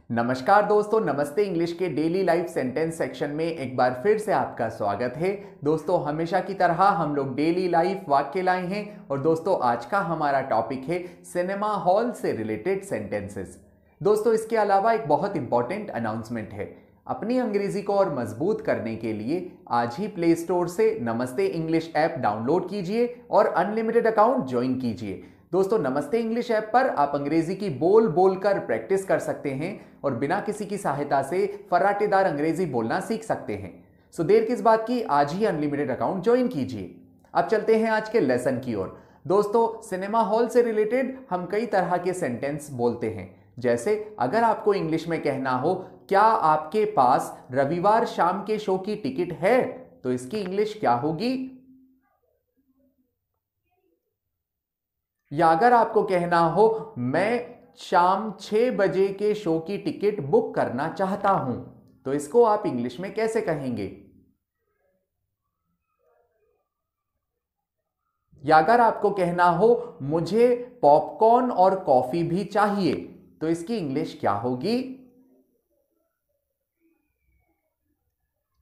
नमस्कार दोस्तों, नमस्ते इंग्लिश के डेली लाइफ सेंटेंस सेक्शन में एक बार फिर से आपका स्वागत है। दोस्तों, हमेशा की तरह हम लोग डेली लाइफ वाक्य लाए हैं और दोस्तों आज का हमारा टॉपिक है सिनेमा हॉल से रिलेटेड सेंटेंसेस। दोस्तों, इसके अलावा एक बहुत इंपॉर्टेंट अनाउंसमेंट है। अपनी अंग्रेजी को और मजबूत करने के लिए आज ही प्ले स्टोर से नमस्ते इंग्लिश ऐप डाउनलोड कीजिए और अनलिमिटेड अकाउंट ज्वाइन कीजिए। दोस्तों, नमस्ते इंग्लिश ऐप पर आप अंग्रेजी की बोल बोल कर प्रैक्टिस कर सकते हैं और बिना किसी की सहायता से फर्राटेदार अंग्रेजी बोलना सीख सकते हैं। सो देर किस बात की, आज ही अनलिमिटेड अकाउंट ज्वाइन कीजिए। अब चलते हैं आज के लेसन की ओर। दोस्तों, सिनेमा हॉल से रिलेटेड हम कई तरह के सेंटेंस बोलते हैं। जैसे अगर आपको इंग्लिश में कहना हो क्या आपके पास रविवार शाम के शो की टिकट है, तो इसकी इंग्लिश क्या होगी। या अगर आपको कहना हो मैं शाम 6 बजे के शो की टिकट बुक करना चाहता हूं, तो इसको आप इंग्लिश में कैसे कहेंगे। या अगर आपको कहना हो मुझे पॉपकॉर्न और कॉफी भी चाहिए, तो इसकी इंग्लिश क्या होगी।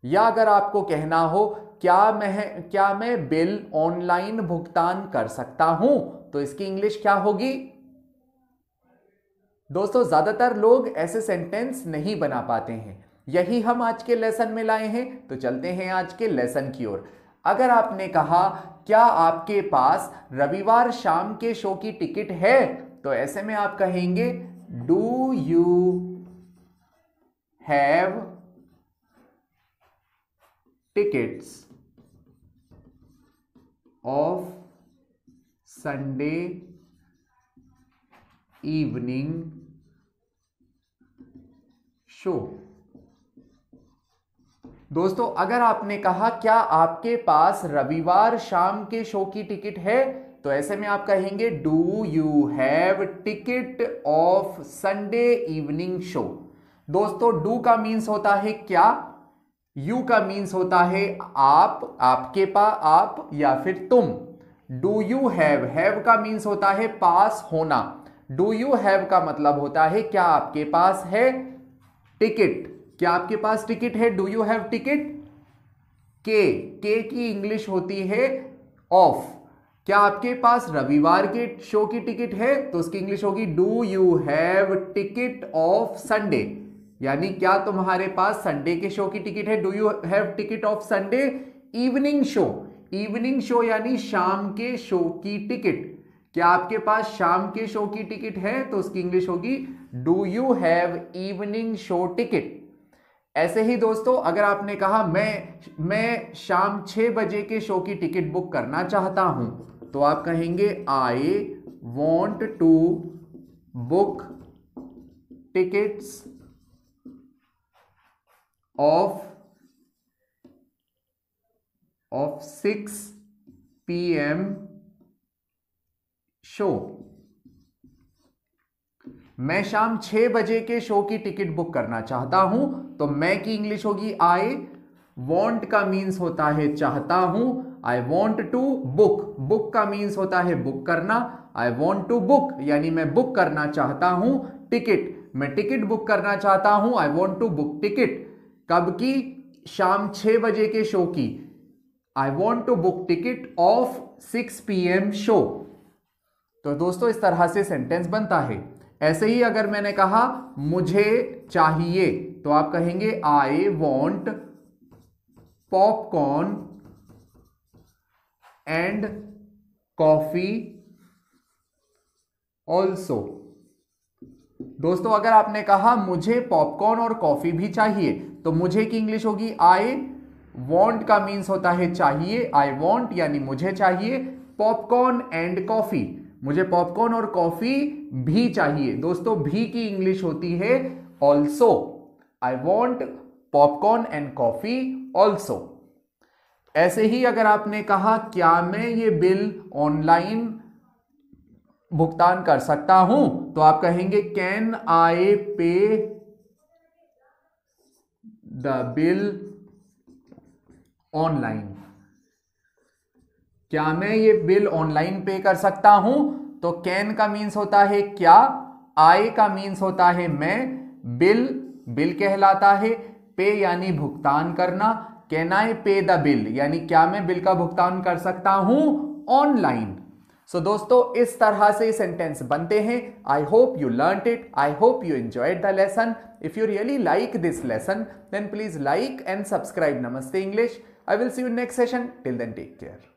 या अगर आपको कहना हो क्या मैं बिल ऑनलाइन भुगतान कर सकता हूं, तो इसकी इंग्लिश क्या होगी। दोस्तों, ज्यादातर लोग ऐसे सेंटेंस नहीं बना पाते हैं, यही हम आज के लेसन में लाए हैं। तो चलते हैं आज के लेसन की ओर। अगर आपने कहा क्या आपके पास रविवार शाम के शो की टिकट है, तो ऐसे में आप कहेंगे do you have tickets of Sunday evening show. दोस्तों, अगर आपने कहा क्या आपके पास रविवार शाम के शो की टिकट है, तो ऐसे में आप कहेंगे do you have ticket of Sunday evening show. दोस्तों, डू का मीन्स होता है क्या, यू का मीन्स होता है आप, आपके पास, आप या फिर तुम। डू यू हैव का मीन्स होता है पास होना। डू यू हैव का मतलब होता है क्या आपके पास है टिकट, क्या आपके पास टिकट है। Do you have ticket. के की इंग्लिश होती है ऑफ। क्या आपके पास रविवार के शो की टिकट है, तो उसकी इंग्लिश होगी do you have ticket of Sunday, यानी क्या तुम्हारे पास संडे के शो की टिकट है। Do you have ticket of Sunday evening show. Evening show यानी शाम के शो की टिकट। क्या आपके पास शाम के शो की टिकट है, तो उसकी इंग्लिश होगी do you have evening show ticket. ऐसे ही दोस्तों, अगर आपने कहा मैं शाम 6 बजे के शो की टिकट बुक करना चाहता हूं, तो आप कहेंगे I want to book tickets of 6 PM show. मैं शाम 6 बजे के शो की टिकट बुक करना चाहता हूं, तो मैं की इंग्लिश होगी आई। वॉन्ट का मीन्स होता है चाहता हूं। I want to book, book का मीन्स होता है बुक करना। आई वॉन्ट टू बुक यानी मैं बुक करना चाहता हूं टिकट, मैं टिकट बुक करना चाहता हूं। I want to book ticket, कब की, शाम 6 बजे के शो की। I want to book ticket of 6 PM show. तो दोस्तों, इस तरह से सेंटेंस बनता है। ऐसे ही अगर मैंने कहा मुझे चाहिए, तो आप कहेंगे I want popcorn and coffee also. दोस्तों, अगर आपने कहा मुझे पॉपकॉर्न और कॉफी भी चाहिए, तो मुझे की इंग्लिश होगी आई। वॉन्ट का मीन्स होता है चाहिए, आई वॉन्ट यानी मुझे चाहिए। पॉपकॉर्न एंड कॉफी, मुझे पॉपकॉर्न और कॉफी भी चाहिए। दोस्तों, भी की इंग्लिश होती है also. I want popcorn and coffee also. ऐसे ही अगर आपने कहा क्या मैं ये बिल ऑनलाइन भुगतान कर सकता हूं, तो आप कहेंगे कैन आई पे द बिल ऑनलाइन। क्या मैं ये बिल ऑनलाइन पे कर सकता हूं, तो कैन का मीन्स होता है क्या, आई का मीन्स होता है मैं, बिल, बिल कहलाता है। पे यानी भुगतान करना। कैन आई पे द बिल यानी क्या मैं बिल का भुगतान कर सकता हूं ऑनलाइन। सो दोस्तों इस तरह से सेंटेंस बनते हैं। I hope you learned it, I hope you enjoyed the lesson. If you really like this lesson then please like and subscribe Namaste English. I will see you in next session. Till then, take care.